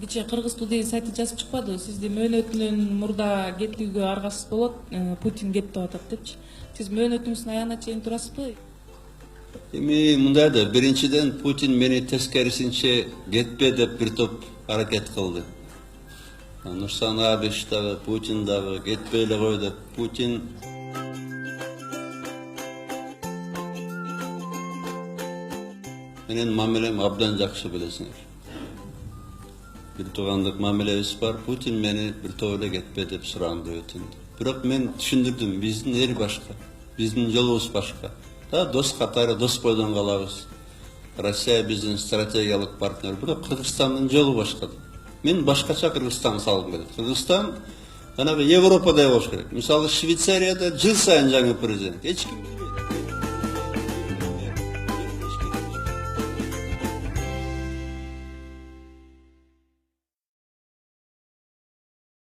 Кечээ Кыргыз Today сайты жазып чыкпадыбы? Сизди мөөнөтүнөн мурда кетүүгө аргасыз болот, Путин кетип атат депчи. Сиз мөөнөтүңүздүн аягына чейин турасызбы? Эми мындай да, биринчиден Путин мени тескерисинче кетпе деп бир топ аракет кылды. Нурсан Абиш дагы, Путин дагы кетпей эле кой деп. Путин менен мамилем абдан жакшы билесиңер. Бир туугандык мамилебиз бар. Путин мени бир топ эле кетпе деп суранды, өтүндү. Бирок мен түшүндүрдүм, биздин эл башка, биздин жолубуз башка. Да, дос катары дос бойдон калабыз. Россия биздин стратегиялык партнер, бирок Кыргызстандын жолу башка. Мен башкача Кыргызстанды салгым келет. Кыргызстан жанагы Европадай болуш керек. Мисалы Швейцарияда жыл сайын жаңы президент. Эч ким билбейт.